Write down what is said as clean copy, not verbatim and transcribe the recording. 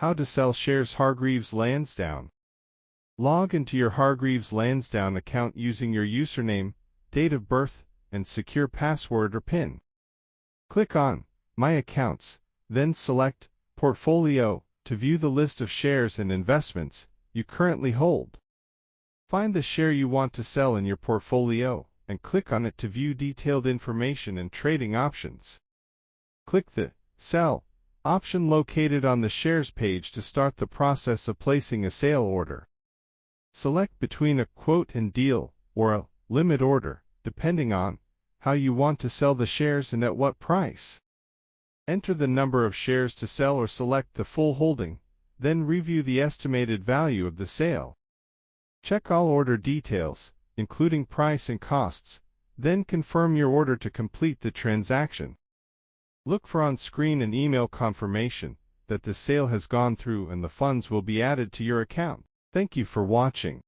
How to sell shares Hargreaves Lansdown. Log into your Hargreaves Lansdown account using your username, date of birth, and secure password or PIN. Click on My Accounts, then select Portfolio to view the list of shares and investments you currently hold. Find the share you want to sell in your portfolio and click on it to view detailed information and trading options. Click the Sell option located on the Shares page to start the process of placing a sale order. Select between a quote and deal or a limit order, depending on how you want to sell the shares and at what price. Enter the number of shares to sell or select the full holding, then review the estimated value of the sale. Check all order details, including price and costs, then confirm your order to complete the transaction. Look for on-screen an email confirmation that the sale has gone through and the funds will be added to your account. Thank you for watching.